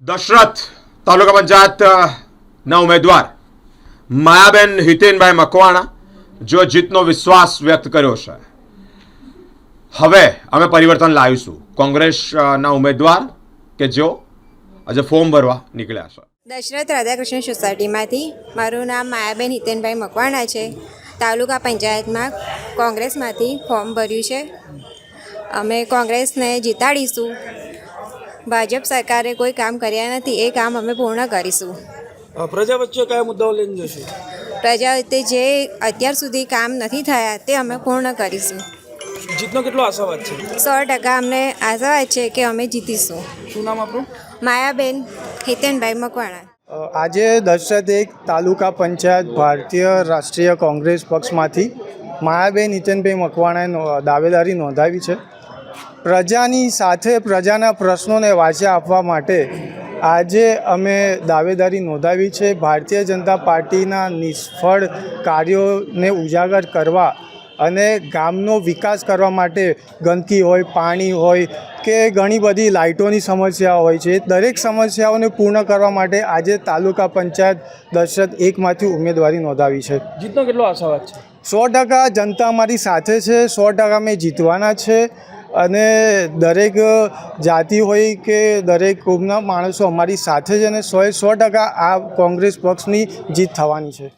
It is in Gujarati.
દશરથ તાલુકા પંચાયતના ઉમેદવાર માયાબેન હિતેનભાઈ મકવાણા જો જીતનો વિશ્વાસ વ્યક્ત કર્યો છે. હવે અમે પરિવર્તન લાવીશું. કોંગ્રેસના ઉમેદવાર કે જેઓ આજે ફોર્મ ભરવા નીકળ્યા છે. દશરથ રાધાકૃષ્ણ સોસાયટીમાંથી મારું નામ માયાબેન હિતેનભાઈ મકવાણા છે. તાલુકા પંચાયતમાં કોંગ્રેસમાંથી ફોર્મ ભર્યું છે. અમે કોંગ્રેસને જીતાડીશું. ભાજપ સરકારે કોઈ કામ કર્યા નથી, એ કામ અમે પૂર્ણ કરીશું. પ્રજા વચ્ચે કયા મુદ્દાઓ લઈને જશું? પ્રજા વચ્ચે જે અત્યાર સુધી કામ નથી થયા તે અમે પૂર્ણ કરીશું. જીતનો કેટલો આશાવાદ છે? 100% અમને આશાવાદ છે કે અમે જીતીશું. શું નામ આપણું? માયાબેન હિતેનભાઈ મકવાણા. આજે દશરથ એક તાલુકા પંચાયત ભારતીય રાષ્ટ્રીય કોંગ્રેસ પક્ષમાંથી માયાબેન હિતેનભાઈ મકવાણાએ દાવેદારી નોંધાવી છે. પ્રજાની સાથે પ્રજાના પ્રશ્નોને વાચા આપવા માટે આજે અમે દાવેદારી નોંધાવી છે. ભારતીય જનતા પાર્ટીના નિષ્ફળ કાર્યોને ઉજાગર કરવા અને ગામનો વિકાસ કરવા માટે ગંદકી હોય, પાણી હોય કે ઘણી બધી લાઇટોની સમસ્યા હોય છે, દરેક સમસ્યાઓને પૂર્ણ કરવા માટે આજે તાલુકા પંચાયત દશરથ એકમાંથી ઉમેદવારી નોંધાવી છે. જીતનો કેટલો આશાવાદ છે? 100% જનતા અમારી સાથે છે. 100% અમે જીતવાના છે અને દરેક જાતિ હોય કે દરેક કોમના માણસો અમારી સાથે છે અને 100% આ કોંગ્રેસ પક્ષની જીત થવાની છે.